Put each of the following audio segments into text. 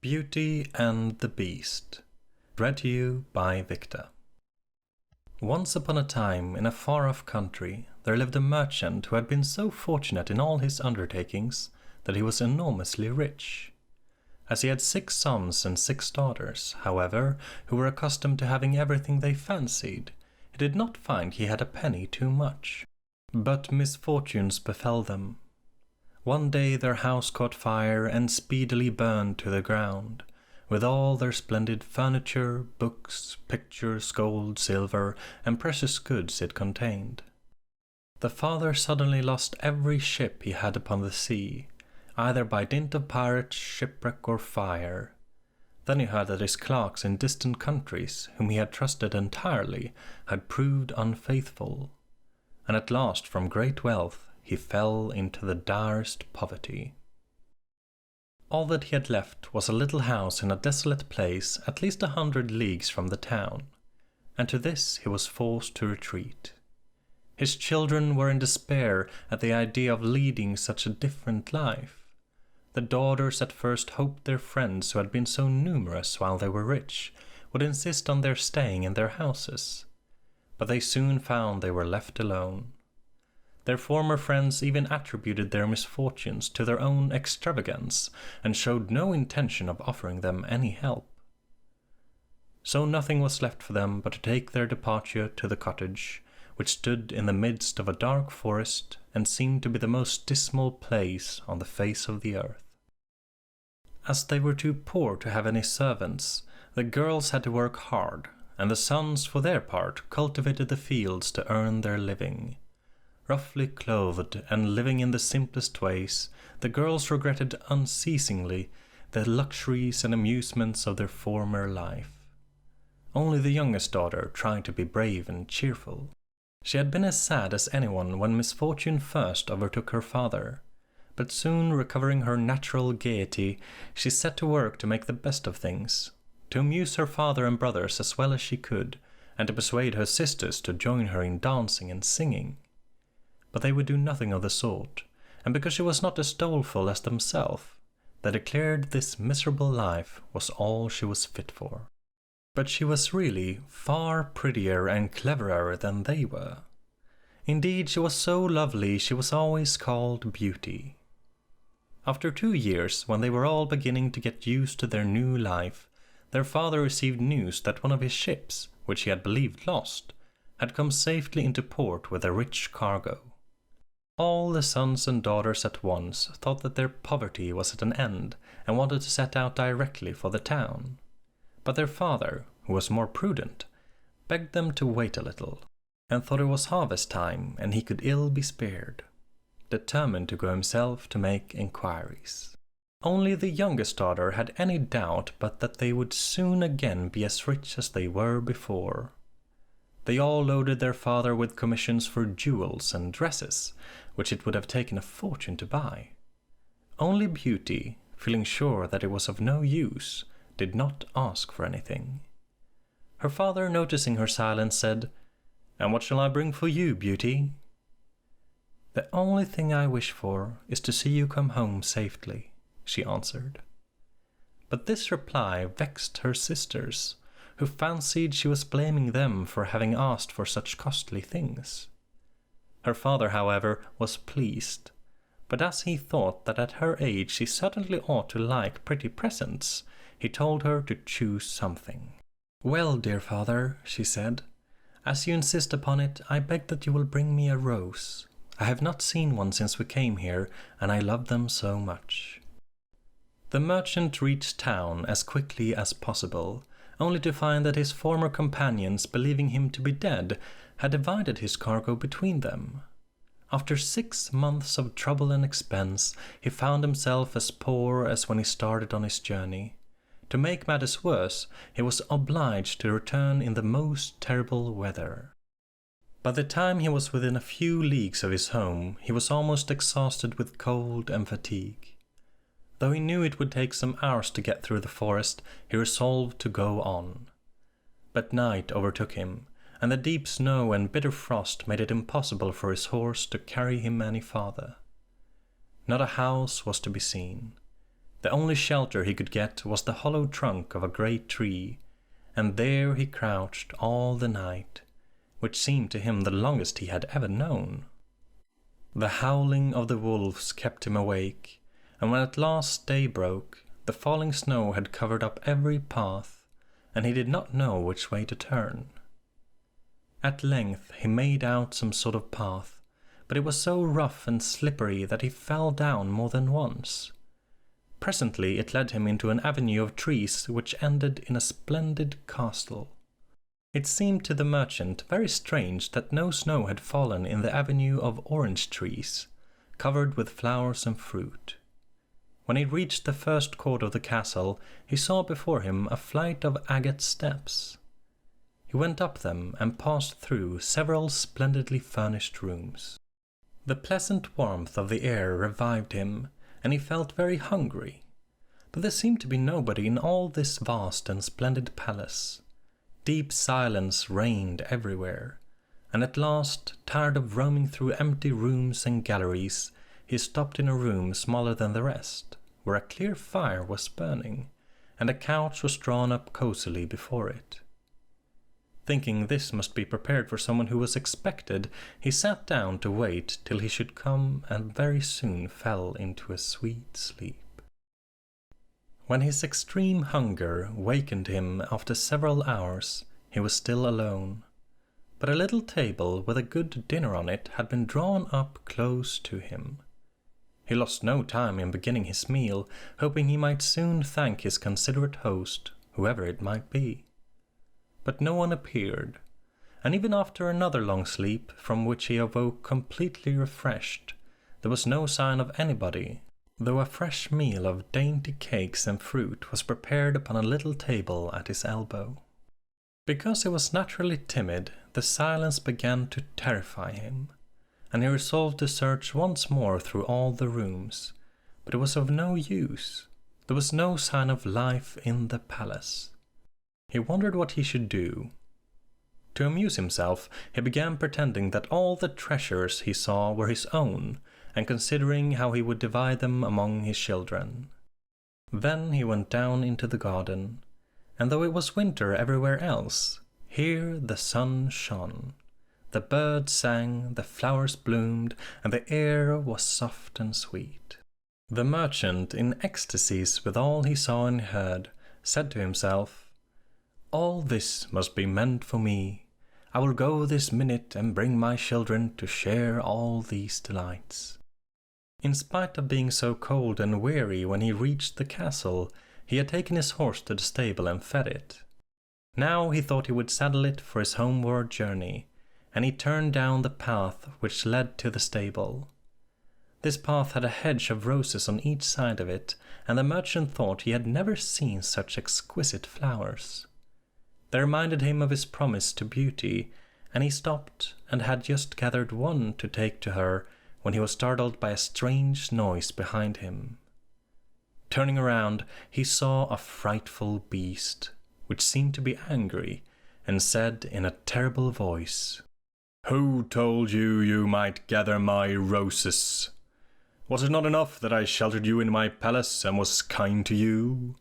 Beauty and the Beast. Read to you by Wiktor. Once upon a time, in a far-off country, there lived a merchant who had been so fortunate in all his undertakings that he was enormously rich. As he had 6 sons and 6 daughters, however, who were accustomed to having everything they fancied, he did not find he had a penny too much. But misfortunes befell them. One day their house caught fire and speedily burned to the ground, with all their splendid furniture, books, pictures, gold, silver, and precious goods it contained. The father suddenly lost every ship he had upon the sea, either by dint of pirates, shipwreck, or fire. Then he heard that his clerks in distant countries, whom he had trusted entirely, had proved unfaithful, and at last from great wealth he fell into the direst poverty. All that he had left was a little house in a desolate place at least 100 leagues from the town, and to this he was forced to retreat. His children were in despair at the idea of leading such a different life. The daughters at first hoped their friends who had been so numerous while they were rich would insist on their staying in their houses, but they soon found they were left alone. Their former friends even attributed their misfortunes to their own extravagance and showed no intention of offering them any help. So nothing was left for them but to take their departure to the cottage, which stood in the midst of a dark forest and seemed to be the most dismal place on the face of the earth. As they were too poor to have any servants, the girls had to work hard, and the sons, for their part, cultivated the fields to earn their living. Roughly clothed and living in the simplest ways, the girls regretted unceasingly the luxuries and amusements of their former life. Only the youngest daughter tried to be brave and cheerful. She had been as sad as anyone when misfortune first overtook her father, but soon recovering her natural gaiety, she set to work to make the best of things, to amuse her father and brothers as well as she could, and to persuade her sisters to join her in dancing and singing. But they would do nothing of the sort, and because she was not as doleful as themselves, they declared this miserable life was all she was fit for. But she was really far prettier and cleverer than they were. Indeed, she was so lovely she was always called Beauty. After 2 years, when they were all beginning to get used to their new life, their father received news that one of his ships, which he had believed lost, had come safely into port with a rich cargo. All the sons and daughters at once thought that their poverty was at an end and wanted to set out directly for the town. But their father, who was more prudent, begged them to wait a little, and thought it was harvest time and he could ill be spared, determined to go himself to make inquiries. Only the youngest daughter had any doubt but that they would soon again be as rich as they were before. They all loaded their father with commissions for jewels and dresses, which it would have taken a fortune to buy. Only Beauty, feeling sure that it was of no use, did not ask for anything. Her father, noticing her silence, said, "And what shall I bring for you, Beauty?" "The only thing I wish for is to see you come home safely," she answered. But this reply vexed her sisters, who fancied she was blaming them for having asked for such costly things. Her father, however, was pleased, but as he thought that at her age she certainly ought to like pretty presents, he told her to choose something. "Well, dear father," she said, "as you insist upon it, I beg that you will bring me a rose. I have not seen one since we came here, and I love them so much." The merchant reached town as quickly as possible, only to find that his former companions, believing him to be dead, had divided his cargo between them. After 6 months of trouble and expense, he found himself as poor as when he started on his journey. To make matters worse, he was obliged to return in the most terrible weather. By the time he was within a few leagues of his home, he was almost exhausted with cold and fatigue. Though he knew it would take some hours to get through the forest, he resolved to go on. But night overtook him, and the deep snow and bitter frost made it impossible for his horse to carry him any farther. Not a house was to be seen. The only shelter he could get was the hollow trunk of a great tree, and there he crouched all the night, which seemed to him the longest he had ever known. The howling of the wolves kept him awake, and when at last day broke, the falling snow had covered up every path, and he did not know which way to turn. At length he made out some sort of path, but it was so rough and slippery that he fell down more than once. Presently it led him into an avenue of trees which ended in a splendid castle. It seemed to the merchant very strange that no snow had fallen in the avenue of orange trees, covered with flowers and fruit. When he reached the first court of the castle, he saw before him a flight of agate steps. He went up them and passed through several splendidly furnished rooms. The pleasant warmth of the air revived him, and he felt very hungry, but there seemed to be nobody in all this vast and splendid palace. Deep silence reigned everywhere, and at last, tired of roaming through empty rooms and galleries, he stopped in a room smaller than the rest, where a clear fire was burning, and a couch was drawn up cosily before it. Thinking this must be prepared for someone who was expected, he sat down to wait till he should come, and very soon fell into a sweet sleep. When his extreme hunger wakened him after several hours, he was still alone, but a little table with a good dinner on it had been drawn up close to him. He lost no time in beginning his meal, hoping he might soon thank his considerate host, whoever it might be. But no one appeared, and even after another long sleep, from which he awoke completely refreshed, there was no sign of anybody, though a fresh meal of dainty cakes and fruit was prepared upon a little table at his elbow. Because he was naturally timid, the silence began to terrify him, and he resolved to search once more through all the rooms, but it was of no use. There was no sign of life in the palace. He wondered what he should do. To amuse himself, he began pretending that all the treasures he saw were his own, and considering how he would divide them among his children. Then he went down into the garden, and though it was winter everywhere else, here the sun shone. The birds sang, the flowers bloomed, and the air was soft and sweet. The merchant, in ecstasies with all he saw and heard, said to himself, "All this must be meant for me. I will go this minute and bring my children to share all these delights." In spite of being so cold and weary when he reached the castle, he had taken his horse to the stable and fed it. Now he thought he would saddle it for his homeward journey, and he turned down the path which led to the stable. This path had a hedge of roses on each side of it, and the merchant thought he had never seen such exquisite flowers. They reminded him of his promise to Beauty, and he stopped and had just gathered one to take to her when he was startled by a strange noise behind him. Turning around, he saw a frightful beast, which seemed to be angry, and said in a terrible voice, "Who told you you might gather my roses? Was it not enough that I sheltered you in my palace and was kind to you?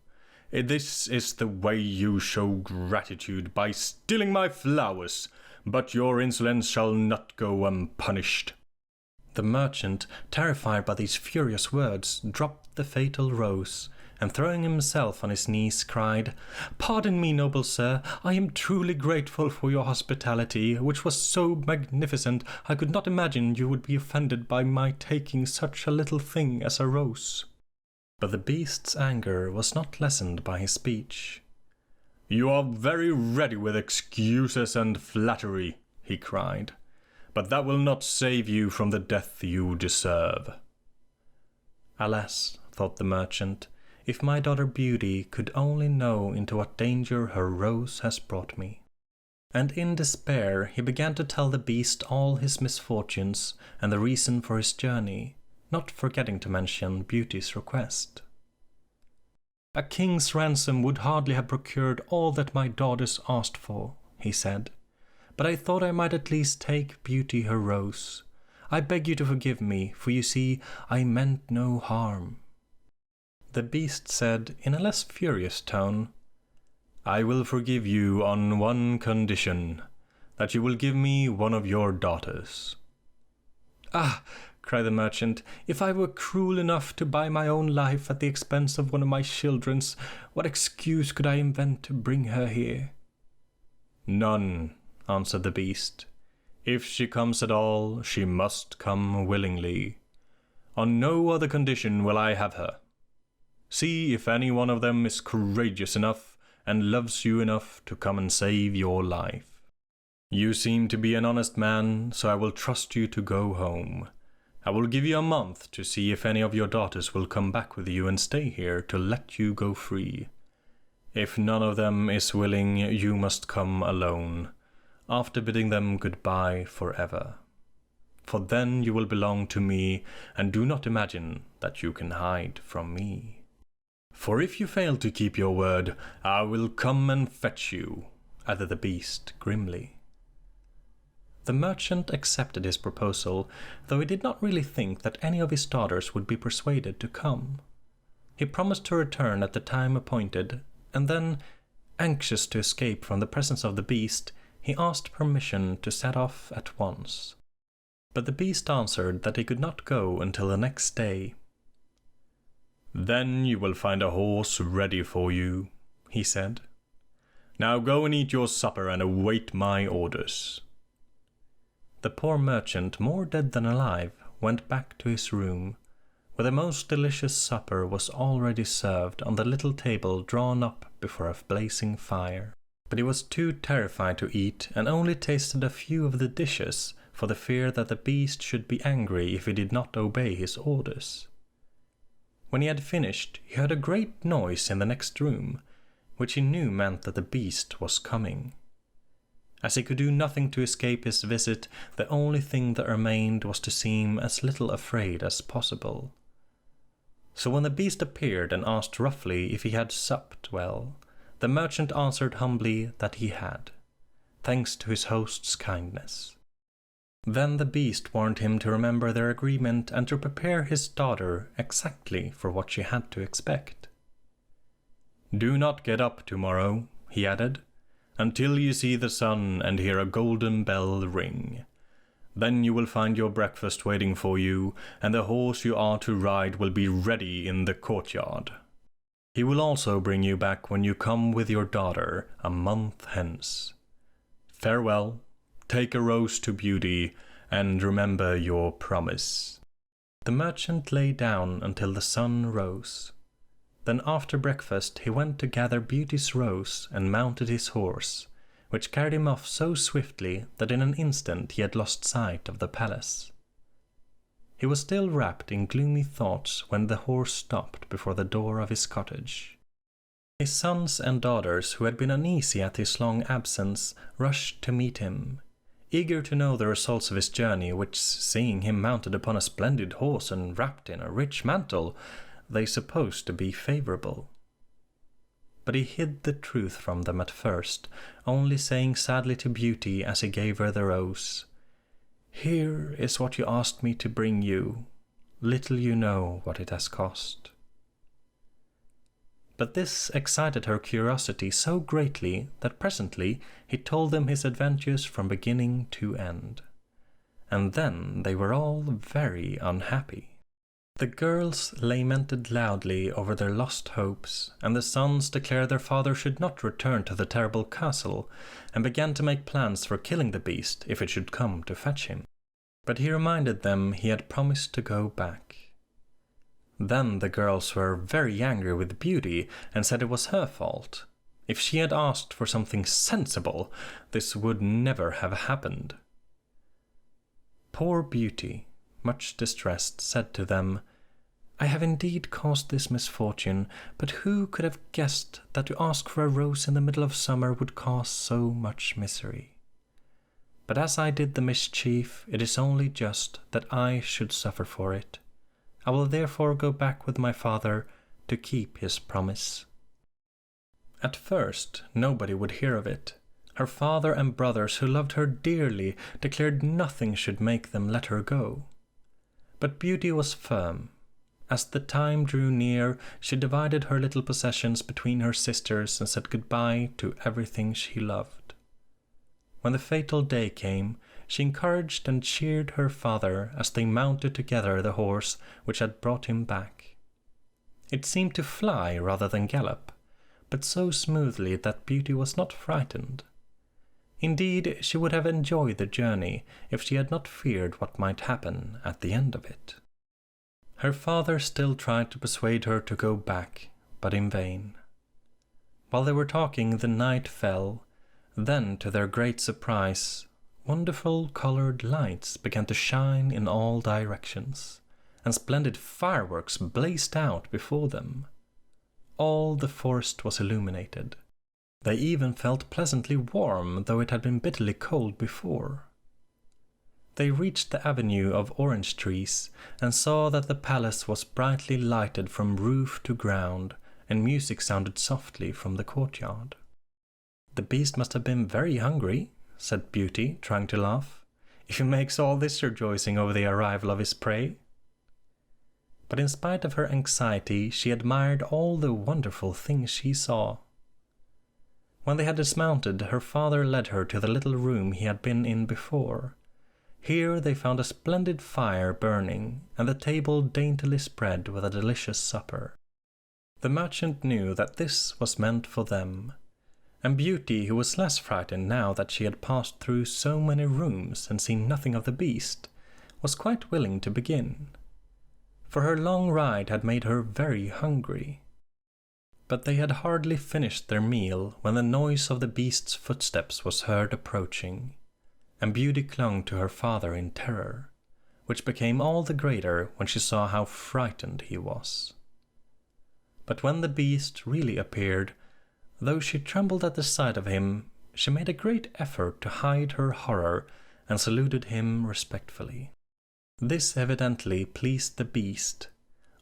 This is the way you show gratitude, by stealing my flowers, but your insolence shall not go unpunished." The merchant, terrified by these furious words, dropped the fatal rose, and throwing himself on his knees, cried, "Pardon me, noble sir, I am truly grateful for your hospitality, which was so magnificent I could not imagine you would be offended by my taking such a little thing as a rose." But the beast's anger was not lessened by his speech. "You are very ready with excuses and flattery," he cried, "but that will not save you from the death you deserve." "Alas," thought the merchant, "if my daughter Beauty could only know into what danger her rose has brought me." And in despair he began to tell the beast all his misfortunes and the reason for his journey, not forgetting to mention Beauty's request. "A king's ransom would hardly have procured all that my daughters asked for," he said, "but I thought I might at least take Beauty her rose. I beg you to forgive me, for you see, I meant no harm." The beast said in a less furious tone, "I will forgive you on one condition, that you will give me one of your daughters." "Ah," cried the merchant, "if I were cruel enough to buy my own life at the expense of one of my children's, what excuse could I invent to bring her here?" "None," answered the beast. "If she comes at all, she must come willingly. On no other condition will I have her. See if any one of them is courageous enough and loves you enough to come and save your life. You seem to be an honest man, so I will trust you to go home. I will give you a month to see if any of your daughters will come back with you and stay here to let you go free. If none of them is willing, you must come alone, after bidding them goodbye forever. For then you will belong to me, and do not imagine that you can hide from me. For if you fail to keep your word, I will come and fetch you," added the beast grimly. The merchant accepted his proposal, though he did not really think that any of his daughters would be persuaded to come. He promised to return at the time appointed, and then, anxious to escape from the presence of the beast, he asked permission to set off at once. But the beast answered that he could not go until the next day. "Then you will find a horse ready for you," he said. "Now go and eat your supper and await my orders." The poor merchant, more dead than alive, went back to his room, where the most delicious supper was already served on the little table drawn up before a blazing fire. But he was too terrified to eat, and only tasted a few of the dishes for the fear that the beast should be angry if he did not obey his orders. When he had finished, he heard a great noise in the next room, which he knew meant that the beast was coming. As he could do nothing to escape his visit, the only thing that remained was to seem as little afraid as possible. So when the beast appeared and asked roughly if he had supped well, the merchant answered humbly that he had, thanks to his host's kindness. Then the beast warned him to remember their agreement and to prepare his daughter exactly for what she had to expect. "Do not get up tomorrow," he added, "until you see the sun and hear a golden bell ring. Then you will find your breakfast waiting for you, and the horse you are to ride will be ready in the courtyard. He will also bring you back when you come with your daughter a month hence. Farewell. Take a rose to Beauty, and remember your promise." The merchant lay down until the sun rose. Then after breakfast he went to gather Beauty's rose and mounted his horse, which carried him off so swiftly that in an instant he had lost sight of the palace. He was still wrapped in gloomy thoughts when the horse stopped before the door of his cottage. His sons and daughters, who had been uneasy at his long absence, rushed to meet him, eager to know the results of his journey, which, seeing him mounted upon a splendid horse and wrapped in a rich mantle, they supposed to be favourable. But he hid the truth from them at first, only saying sadly to Beauty as he gave her the rose, "Here is what you asked me to bring you. Little you know what it has cost." But this excited her curiosity so greatly that presently he told them his adventures from beginning to end. And then they were all very unhappy. The girls lamented loudly over their lost hopes, and the sons declared their father should not return to the terrible castle, and began to make plans for killing the beast if it should come to fetch him. But he reminded them he had promised to go back. Then the girls were very angry with Beauty and said it was her fault. If she had asked for something sensible, this would never have happened. Poor Beauty, much distressed, said to them, "I have indeed caused this misfortune, but who could have guessed that to ask for a rose in the middle of summer would cause so much misery? But as I did the mischief, it is only just that I should suffer for it. I will therefore go back with my father to keep his promise." At first, nobody would hear of it. Her father and brothers, who loved her dearly, declared nothing should make them let her go. But Beauty was firm, As the time drew near, she divided her little possessions between her sisters and said goodbye to everything she loved. When the fatal day came, she encouraged and cheered her father as they mounted together the horse which had brought him back. It seemed to fly rather than gallop, but so smoothly that Beauty was not frightened. Indeed, she would have enjoyed the journey if she had not feared what might happen at the end of it. Her father still tried to persuade her to go back, but in vain. While they were talking, the night fell. Then, to their great surprise, wonderful colored lights began to shine in all directions, and splendid fireworks blazed out before them. All the forest was illuminated. They even felt pleasantly warm, though it had been bitterly cold before. They reached the avenue of orange trees and saw that the palace was brightly lighted from roof to ground, and music sounded softly from the courtyard. "The beast must have been very hungry," said Beauty, trying to laugh, "if he makes all this rejoicing over the arrival of his prey." But in spite of her anxiety, she admired all the wonderful things she saw. When they had dismounted, her father led her to the little room he had been in before. Here they found a splendid fire burning, and the table daintily spread with a delicious supper. The merchant knew that this was meant for them, and Beauty, who was less frightened now that she had passed through so many rooms and seen nothing of the beast, was quite willing to begin, for her long ride had made her very hungry. But they had hardly finished their meal when the noise of the beast's footsteps was heard approaching, and Beauty clung to her father in terror, which became all the greater when she saw how frightened he was. But when the beast really appeared, though she trembled at the sight of him, she made a great effort to hide her horror and saluted him respectfully. This evidently pleased the beast.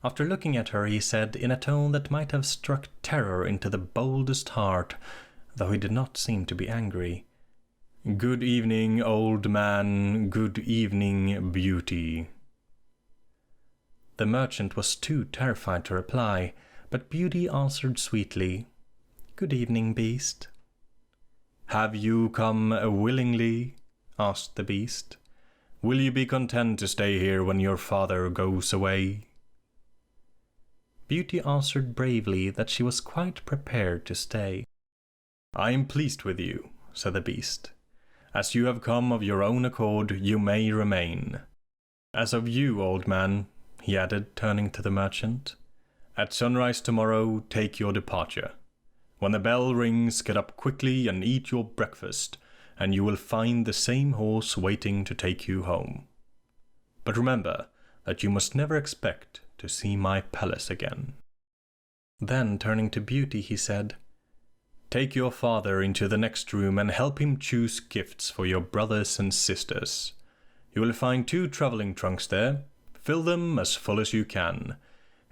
After looking at her, he said in a tone that might have struck terror into the boldest heart, though he did not seem to be angry, "Good evening, old man. Good evening, Beauty." The merchant was too terrified to reply, but Beauty answered sweetly, "Good evening, beast." "Have you come willingly?" asked the beast. "Will you be content to stay here when your father goes away?" Beauty answered bravely that she was quite prepared to stay. "I am pleased with you," said the beast. "As you have come of your own accord, you may remain. As of you, old man," he added, turning to the merchant, "at sunrise tomorrow take your departure. When the bell rings, get up quickly and eat your breakfast, and you will find the same horse waiting to take you home. But remember that you must never expect to see my palace again." Then, turning to Beauty, he said, "Take your father into the next room and help him choose gifts for your brothers and sisters. You will find 2 traveling trunks there. Fill them as full as you can.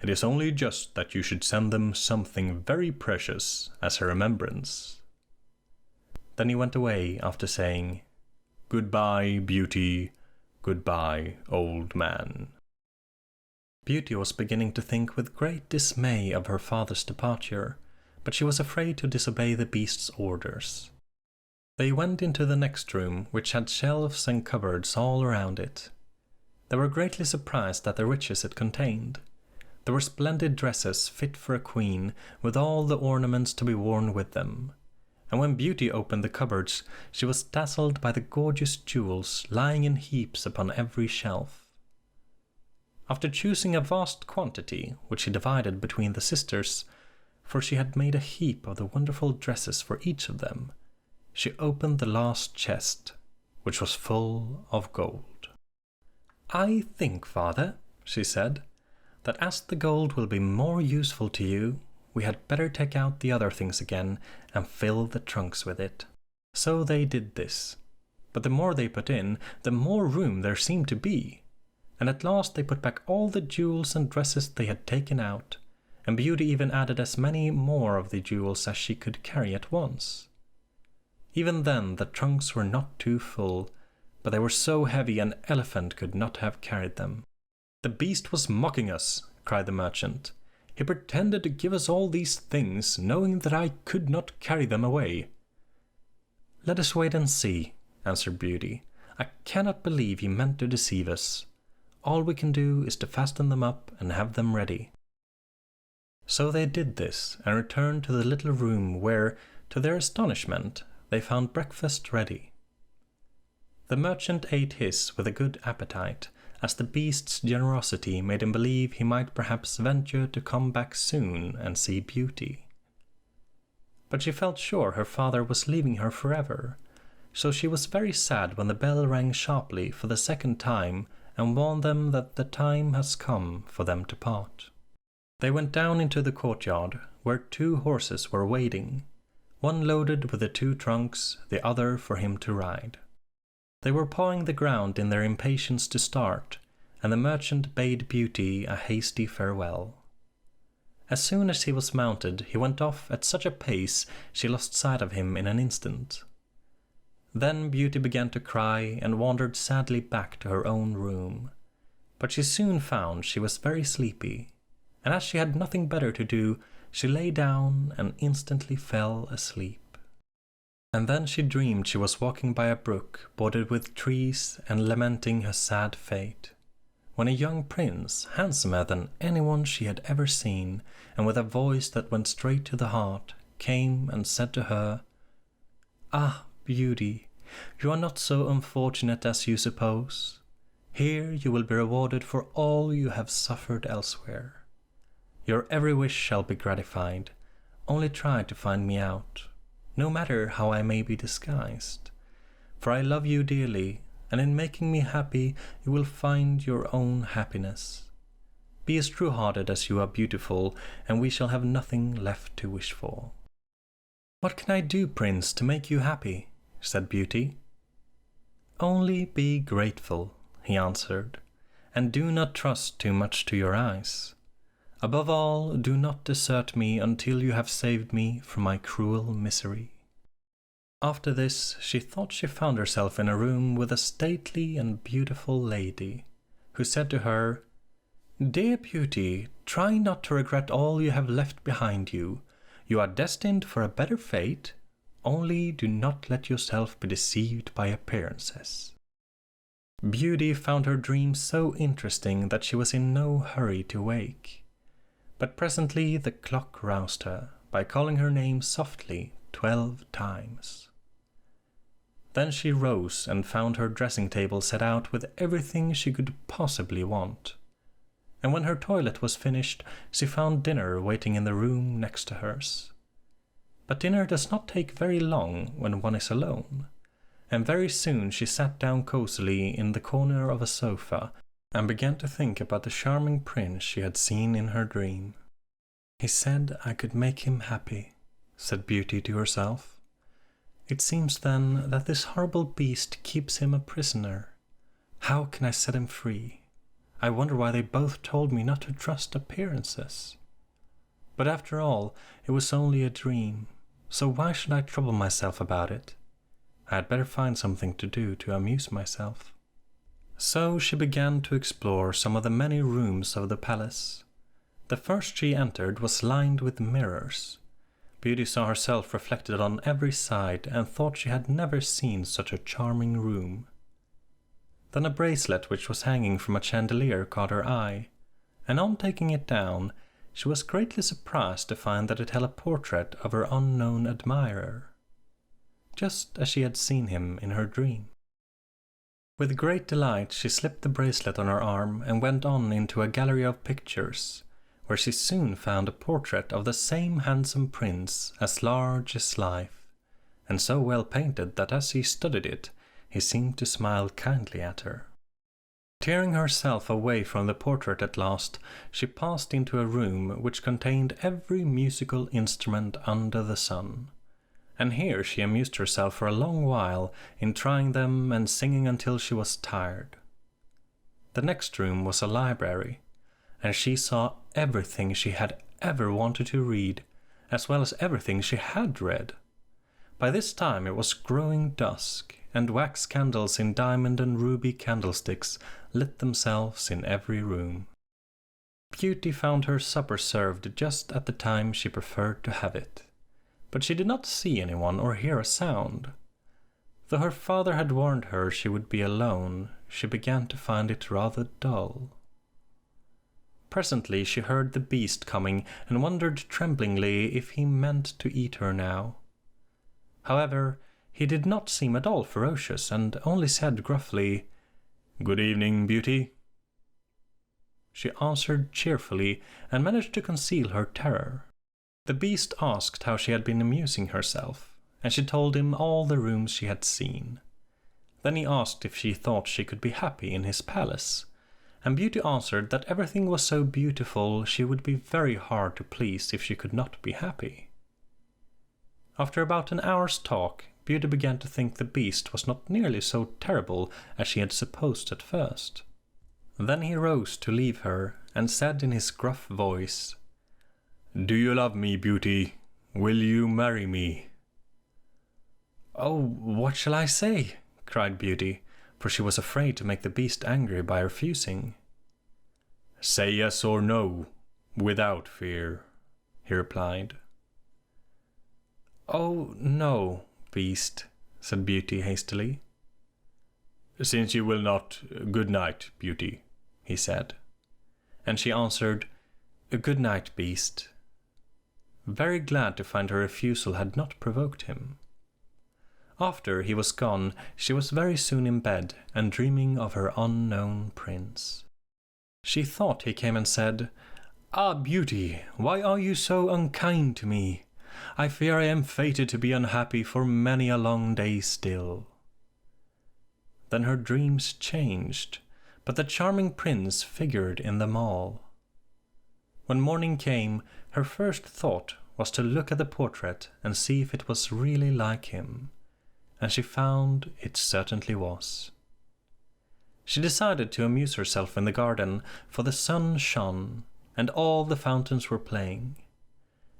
It is only just that you should send them something very precious as a remembrance." Then he went away after saying, "Goodbye, Beauty. Goodbye, old man." Beauty was beginning to think with great dismay of her father's departure, but she was afraid to disobey the beast's orders. They went into the next room, which had shelves and cupboards all around it. They were greatly surprised at the riches it contained. There were splendid dresses fit for a queen, with all the ornaments to be worn with them. And when Beauty opened the cupboards, she was dazzled by the gorgeous jewels lying in heaps upon every shelf. After choosing a vast quantity, which she divided between the sisters, for she had made a heap of the wonderful dresses for each of them, she opened the last chest, which was full of gold. "I think, father," she said, "that as the gold will be more useful to you, we had better take out the other things again and fill the trunks with it." So they did this, but the more they put in, the more room there seemed to be, and at last they put back all the jewels and dresses they had taken out, and Beauty even added as many more of the jewels as she could carry at once. Even then the trunks were not too full, but they were so heavy an elephant could not have carried them. "The beast was mocking us," cried the merchant. "He pretended to give us all these things, knowing that I could not carry them away." "Let us wait and see," answered Beauty. "I cannot believe he meant to deceive us. All we can do is to fasten them up and have them ready." So they did this, and returned to the little room where, to their astonishment, they found breakfast ready. The merchant ate his with a good appetite, as the beast's generosity made him believe he might perhaps venture to come back soon and see Beauty. But she felt sure her father was leaving her forever, so she was very sad when the bell rang sharply for the second time and warned them that the time has come for them to part. They went down into the courtyard, where 2 horses were waiting, one loaded with the 2 trunks, the other for him to ride. They were pawing the ground in their impatience to start, and the merchant bade Beauty a hasty farewell. As soon as he was mounted, he went off at such a pace she lost sight of him in an instant. Then Beauty began to cry and wandered sadly back to her own room, but she soon found she was very sleepy, and as she had nothing better to do, she lay down and instantly fell asleep. And then she dreamed she was walking by a brook bordered with trees and lamenting her sad fate, when a young prince, handsomer than anyone she had ever seen, and with a voice that went straight to the heart, came and said to her, "Ah, Beauty, you are not so unfortunate as you suppose. Here you will be rewarded for all you have suffered elsewhere. Your every wish shall be gratified. Only try to find me out, no matter how I may be disguised. For I love you dearly, and in making me happy you will find your own happiness. Be as true-hearted as you are beautiful, and we shall have nothing left to wish for." "What can I do, Prince, to make you happy?" said Beauty. "Only be grateful," he answered, "and do not trust too much to your eyes. Above all, do not desert me until you have saved me from my cruel misery." After this, she thought she found herself in a room with a stately and beautiful lady, who said to her, "Dear Beauty, try not to regret all you have left behind you. You are destined for a better fate. Only do not let yourself be deceived by appearances." Beauty found her dream so interesting that she was in no hurry to wake. But presently the clock roused her by calling her name softly 12 times. Then she rose and found her dressing table set out with everything she could possibly want. And when her toilet was finished, she found dinner waiting in the room next to hers. But dinner does not take very long when one is alone, and very soon she sat down cosily in the corner of a sofa and began to think about the charming prince she had seen in her dream. "He said I could make him happy," said Beauty to herself. "It seems then that this horrible beast keeps him a prisoner. How can I set him free? I wonder why they both told me not to trust appearances. But after all, it was only a dream, so why should I trouble myself about it? I had better find something to do to amuse myself." So she began to explore some of the many rooms of the palace. The first she entered was lined with mirrors. Beauty saw herself reflected on every side and thought she had never seen such a charming room. Then a bracelet which was hanging from a chandelier caught her eye, and on taking it down, she was greatly surprised to find that it held a portrait of her unknown admirer, just as she had seen him in her dream. With great delight she slipped the bracelet on her arm and went on into a gallery of pictures, where she soon found a portrait of the same handsome prince, as large as life, and so well painted that as he studied it, he seemed to smile kindly at her. Tearing herself away from the portrait at last, she passed into a room which contained every musical instrument under the sun, and here she amused herself for a long while in trying them and singing until she was tired. The next room was a library, and she saw everything she had ever wanted to read, as well as everything she had read. By this time it was growing dusk, and wax candles in diamond and ruby candlesticks lit themselves in every room. Beauty found her supper served just at the time she preferred to have it, but she did not see anyone or hear a sound. Though her father had warned her she would be alone, she began to find it rather dull. Presently she heard the beast coming and wondered tremblingly if he meant to eat her now. However, he did not seem at all ferocious and only said gruffly, "Good evening, Beauty." She answered cheerfully and managed to conceal her terror. The beast asked how she had been amusing herself, and she told him all the rooms she had seen. Then he asked if she thought she could be happy in his palace, and Beauty answered that everything was so beautiful she would be very hard to please if she could not be happy. After about an hour's talk, Beauty began to think the beast was not nearly so terrible as she had supposed at first. Then he rose to leave her and said in his gruff voice, "Do you love me, Beauty? Will you marry me?" "Oh, what shall I say?" cried Beauty, for she was afraid to make the beast angry by refusing. "Say yes or no, without fear," he replied. "Oh, no, beast," said Beauty hastily. "Since you will not, good night, Beauty," he said. And she answered, "Good night, beast," very glad to find her refusal had not provoked him. After he was gone, she was very soon in bed and dreaming of her unknown prince. She thought he came and said, "Ah, Beauty, why are you so unkind to me? I fear I am fated to be unhappy for many a long day still." Then her dreams changed, but the charming prince figured in them all. When morning came, her first thought was to look at the portrait and see if it was really like him, and she found it certainly was. She decided to amuse herself in the garden, for the sun shone, and all the fountains were playing.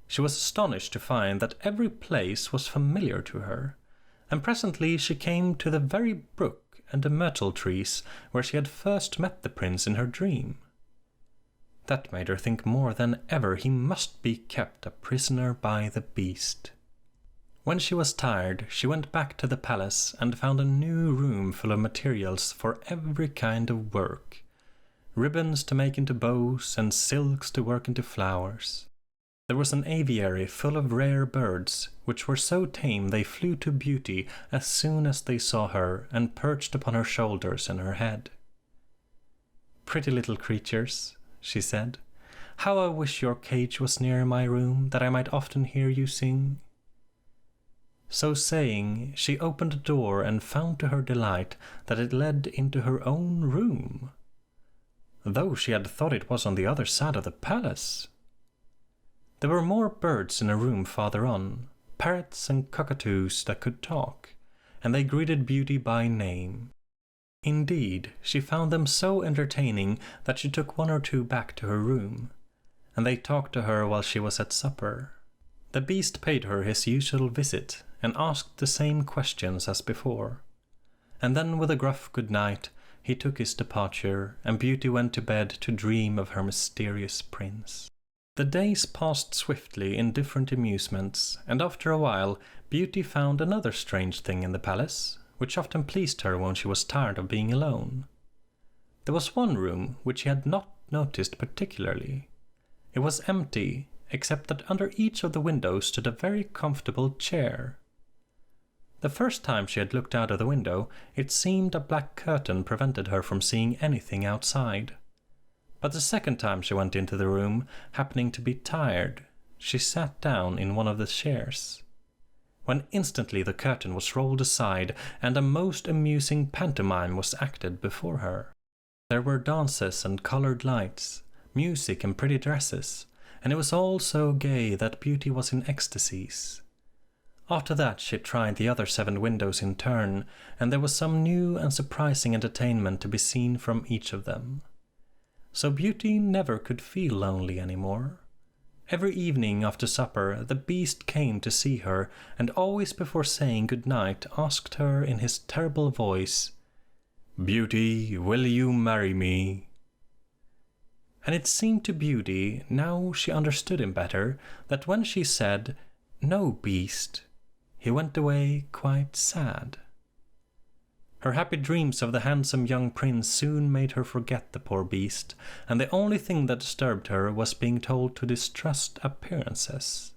She was astonished to find that every place was familiar to her, and presently she came to the very brook and the myrtle trees where she had first met the prince in her dream. That made her think more than ever he must be kept a prisoner by the beast. When she was tired, she went back to the palace and found a new room full of materials for every kind of work, ribbons to make into bows and silks to work into flowers. There was an aviary full of rare birds, which were so tame they flew to Beauty as soon as they saw her and perched upon her shoulders and her head. "Pretty little creatures," she said, "how I wish your cage was near my room, that I might often hear you sing." So saying, she opened the door and found to her delight that it led into her own room, though she had thought it was on the other side of the palace. There were more birds in a room farther on, parrots and cockatoos that could talk, and they greeted Beauty by name. Indeed, she found them so entertaining that she took one or two back to her room, and they talked to her while she was at supper. The beast paid her his usual visit and asked the same questions as before, and then with a gruff good night he took his departure, and Beauty went to bed to dream of her mysterious prince. The days passed swiftly in different amusements, and after a while Beauty found another strange thing in the palace, which often pleased her when she was tired of being alone. There was one room which she had not noticed particularly. It was empty, except that under each of the windows stood a very comfortable chair. The first time she had looked out of the window, it seemed a black curtain prevented her from seeing anything outside. But the second time she went into the room, happening to be tired, she sat down in one of the chairs, when instantly the curtain was rolled aside and a most amusing pantomime was acted before her. There were dances and colored lights, music and pretty dresses, and it was all so gay that Beauty was in ecstasies. After that she tried the other 7 windows in turn, and there was some new and surprising entertainment to be seen from each of them. So Beauty never could feel lonely anymore. Every evening after supper the beast came to see her, and always before saying good night asked her in his terrible voice, "Beauty, will you marry me?" And it seemed to Beauty, now she understood him better, that when she said, "No, beast," he went away quite sad. Her happy dreams of the handsome young prince soon made her forget the poor beast, and the only thing that disturbed her was being told to distrust appearances,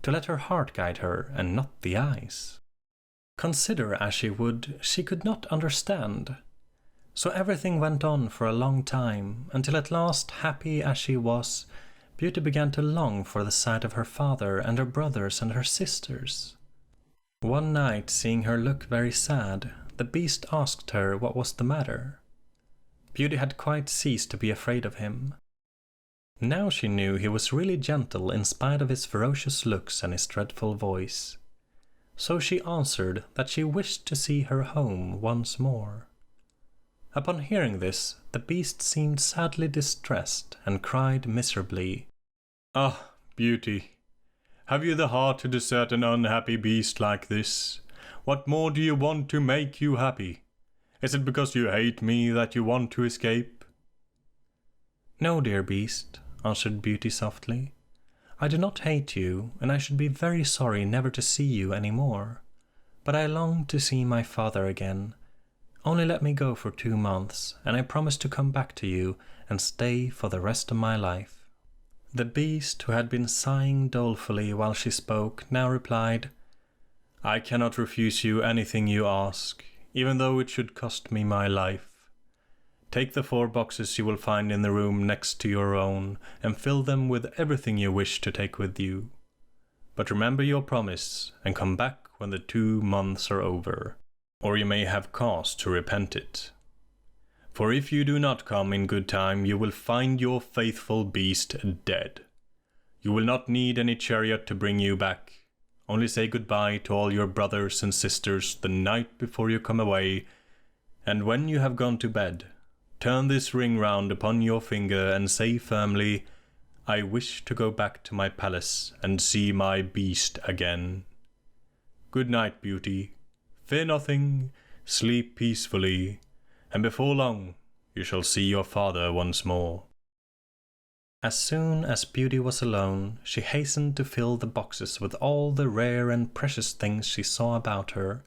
to let her heart guide her and not the eyes. Consider as she would, she could not understand. So everything went on for a long time, until at last, happy as she was, Beauty began to long for the sight of her father and her brothers and her sisters. One night, seeing her look very sad, the beast asked her what was the matter. Beauty had quite ceased to be afraid of him. Now she knew he was really gentle in spite of his ferocious looks and his dreadful voice. So she answered that she wished to see her home once more. Upon hearing this, the beast seemed sadly distressed and cried miserably, "Ah, Beauty, have you the heart to desert an unhappy beast like this? What more do you want to make you happy? Is it because you hate me that you want to escape?" "No, dear beast," answered Beauty softly. "I do not hate you, and I should be very sorry never to see you any more. But I long to see my father again. Only let me go for 2 months, and I promise to come back to you and stay for the rest of my life." The beast, who had been sighing dolefully while she spoke, now replied, "I cannot refuse you anything you ask, even though it should cost me my life. Take the 4 boxes you will find in the room next to your own, and fill them with everything you wish to take with you. But remember your promise, and come back when the 2 months are over, or you may have cause to repent it. For if you do not come in good time, you will find your faithful beast dead. You will not need any chariot to bring you back. Only say goodbye to all your brothers and sisters the night before you come away, and when you have gone to bed, turn this ring round upon your finger and say firmly, 'I wish to go back to my palace and see my beast again.' Good night, Beauty. Fear nothing, sleep peacefully, and before long you shall see your father once more." As soon as Beauty was alone, she hastened to fill the boxes with all the rare and precious things she saw about her,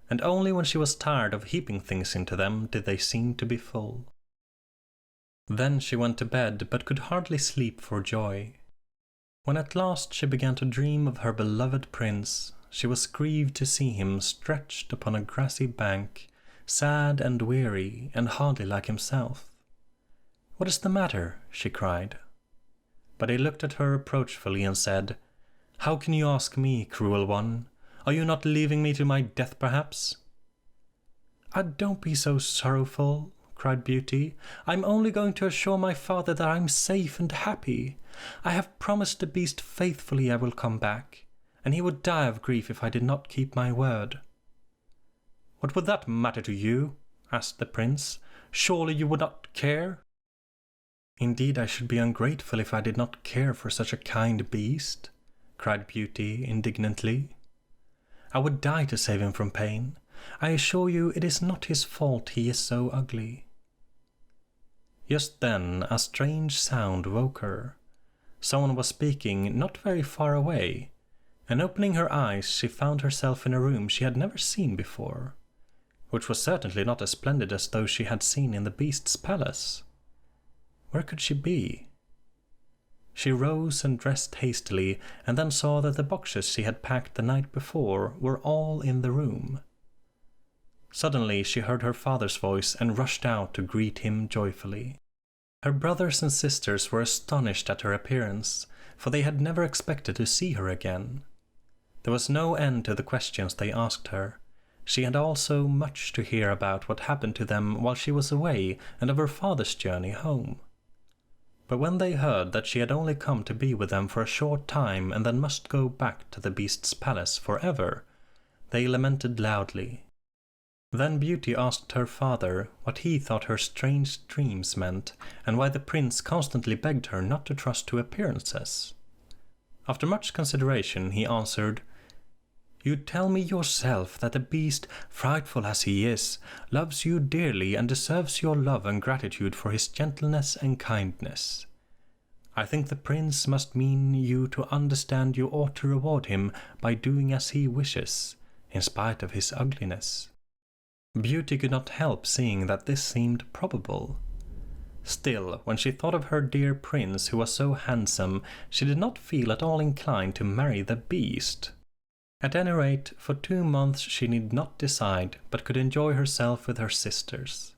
and only when she was tired of heaping things into them did they seem to be full. Then she went to bed, but could hardly sleep for joy. When at last she began to dream of her beloved prince, she was grieved to see him stretched upon a grassy bank, sad and weary, and hardly like himself. "What is the matter?" she cried. But he looked at her reproachfully and said, "How can you ask me, cruel one? Are you not leaving me to my death, perhaps?" "Ah, don't be so sorrowful," cried Beauty. "I'm only going to assure my father that I'm safe and happy. I have promised the beast faithfully I will come back, and he would die of grief if I did not keep my word." "What would that matter to you?" asked the prince. "Surely you would not care?" "Indeed, I should be ungrateful if I did not care for such a kind beast," cried Beauty indignantly. "I would die to save him from pain. I assure you it is not his fault he is so ugly." Just then a strange sound woke her. Someone was speaking not very far away, and opening her eyes she found herself in a room she had never seen before, which was certainly not as splendid as those she had seen in the beast's palace. Where could she be? She rose and dressed hastily, and then saw that the boxes she had packed the night before were all in the room. Suddenly she heard her father's voice and rushed out to greet him joyfully. Her brothers and sisters were astonished at her appearance, for they had never expected to see her again. There was no end to the questions they asked her. She had also much to hear about what happened to them while she was away and of her father's journey home. But when they heard that she had only come to be with them for a short time and then must go back to the beast's palace forever, they lamented loudly. Then Beauty asked her father what he thought her strange dreams meant, and why the prince constantly begged her not to trust to appearances. After much consideration he answered, You tell me yourself that the beast, frightful as he is, loves you dearly and deserves your love and gratitude for his gentleness and kindness. I think the prince must mean you to understand you ought to reward him by doing as he wishes, in spite of his ugliness." Beauty could not help seeing that this seemed probable. Still, when she thought of her dear prince who was so handsome, she did not feel at all inclined to marry the beast. At any rate, for 2 months she need not decide, but could enjoy herself with her sisters.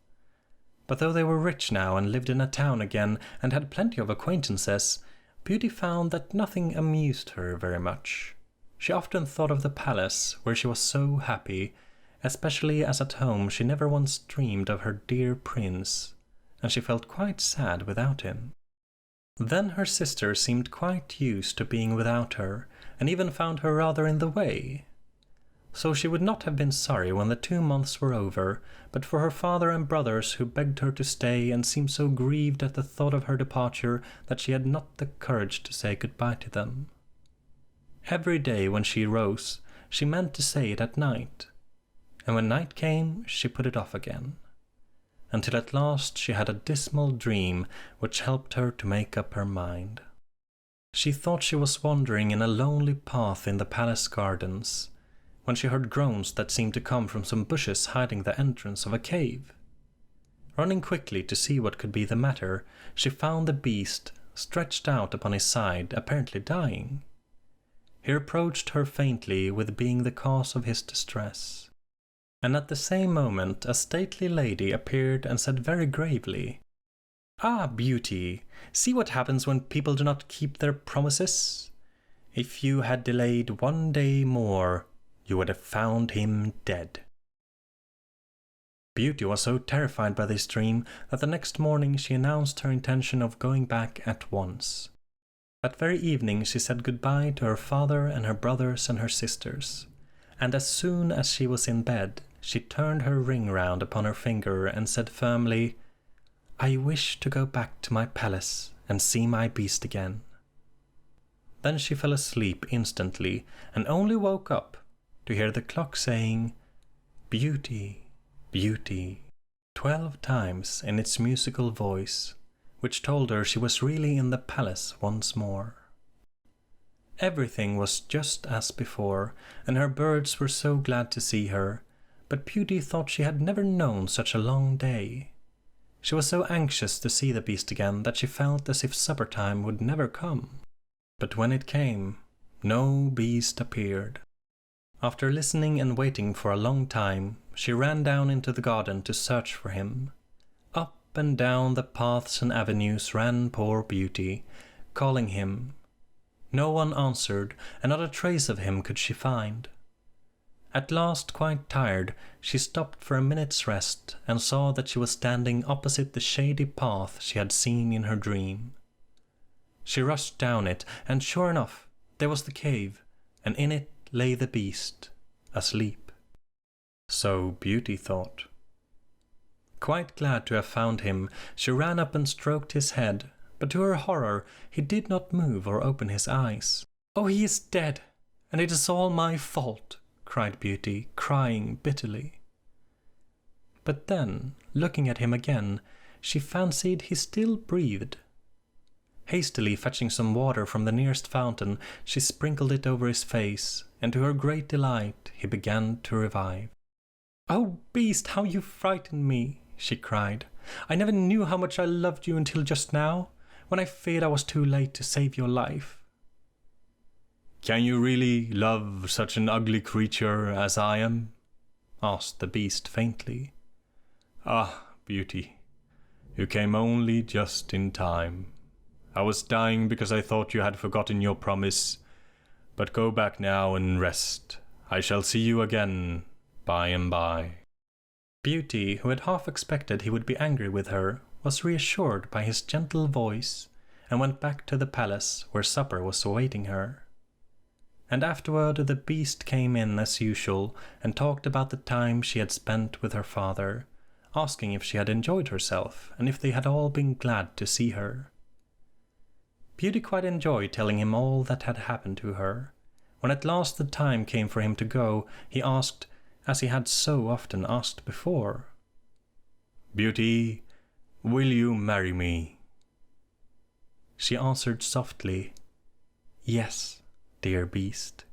But though they were rich now and lived in a town again and had plenty of acquaintances, Beauty found that nothing amused her very much. She often thought of the palace, where she was so happy, especially as at home she never once dreamed of her dear prince, and she felt quite sad without him. Then her sister seemed quite used to being without her, and even found her rather in the way. So she would not have been sorry when the 2 months were over, but for her father and brothers who begged her to stay and seemed so grieved at the thought of her departure that she had not the courage to say goodbye to them. Every day when she rose, she meant to say it at night, and when night came she put it off again, until at last she had a dismal dream which helped her to make up her mind. She thought she was wandering in a lonely path in the palace gardens, when she heard groans that seemed to come from some bushes hiding the entrance of a cave. Running quickly to see what could be the matter, she found the beast stretched out upon his side, apparently dying. He reproached her faintly with being the cause of his distress, and at the same moment a stately lady appeared and said very gravely, "Ah, Beauty, see what happens when people do not keep their promises. If you had delayed 1 day more, you would have found him dead." Beauty was so terrified by this dream that the next morning she announced her intention of going back at once. That very evening she said goodbye to her father and her brothers and her sisters, and as soon as she was in bed, she turned her ring round upon her finger and said firmly, "I wish to go back to my palace and see my beast again." Then she fell asleep instantly and only woke up to hear the clock saying, "Beauty, Beauty," 12 times in its musical voice, which told her she was really in the palace once more. Everything was just as before, and her birds were so glad to see her, but Beauty thought she had never known such a long day. She was so anxious to see the beast again that she felt as if supper time would never come. But when it came, no beast appeared. After listening and waiting for a long time, she ran down into the garden to search for him. Up and down the paths and avenues ran poor Beauty, calling him. No one answered, and not a trace of him could she find. At last, quite tired, she stopped for a minute's rest and saw that she was standing opposite the shady path she had seen in her dream. She rushed down it, and sure enough, there was the cave, and in it lay the beast, asleep. So Beauty thought. Quite glad to have found him, she ran up and stroked his head, but to her horror he did not move or open his eyes. "Oh, he is dead, and it is all my fault," cried Beauty, crying bitterly. But then, looking at him again, she fancied he still breathed. Hastily fetching some water from the nearest fountain, she sprinkled it over his face, and to her great delight he began to revive. "Oh, beast, how you frightened me!" she cried. "I never knew how much I loved you until just now, when I feared I was too late to save your life." "Can you really love such an ugly creature as I am?" asked the beast faintly. "Ah, Beauty, you came only just in time. I was dying because I thought you had forgotten your promise. But go back now and rest. I shall see you again by and by." Beauty, who had half expected he would be angry with her, was reassured by his gentle voice, and went back to the palace where supper was awaiting her. And afterward the beast came in as usual and talked about the time she had spent with her father, asking if she had enjoyed herself and if they had all been glad to see her. Beauty quite enjoyed telling him all that had happened to her, When at last the time came for him to go, he asked, as he had so often asked before, "Beauty, will you marry me?" She answered softly, "Yes, dear beast."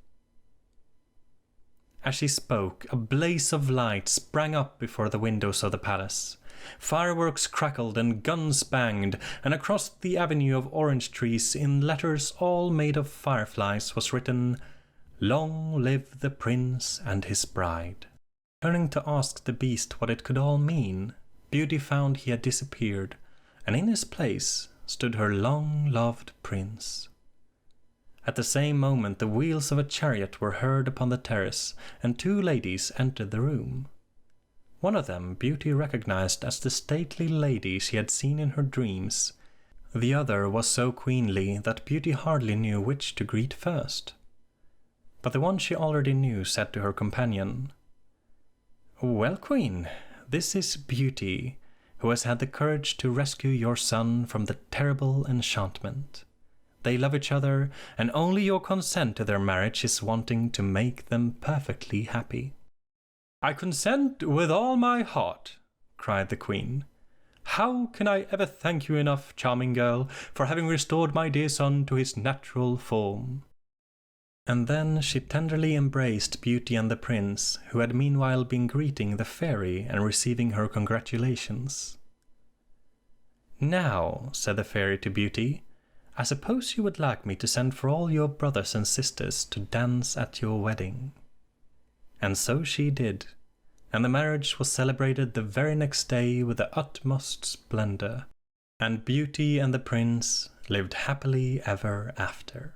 As she spoke, a blaze of light sprang up before the windows of the palace. Fireworks crackled and guns banged, and across the avenue of orange trees, in letters all made of fireflies, was written, "Long live the prince and his bride." Turning to ask the beast what it could all mean, Beauty found he had disappeared, and in his place stood her long-loved prince. At the same moment the wheels of a chariot were heard upon the terrace, and two ladies entered the room. One of them Beauty recognized as the stately lady she had seen in her dreams. The other was so queenly that Beauty hardly knew which to greet first. But the one she already knew said to her companion, "Well, Queen, this is Beauty, who has had the courage to rescue your son from the terrible enchantment. They love each other, and only your consent to their marriage is wanting to make them perfectly happy." "I consent with all my heart," cried the Queen. "How can I ever thank you enough, charming girl, for having restored my dear son to his natural form?" And then she tenderly embraced Beauty and the prince, who had meanwhile been greeting the fairy and receiving her congratulations. "Now," said the fairy to Beauty, "I suppose you would like me to send for all your brothers and sisters to dance at your wedding." And so she did, and the marriage was celebrated the very next day with the utmost splendor, and Beauty and the prince lived happily ever after.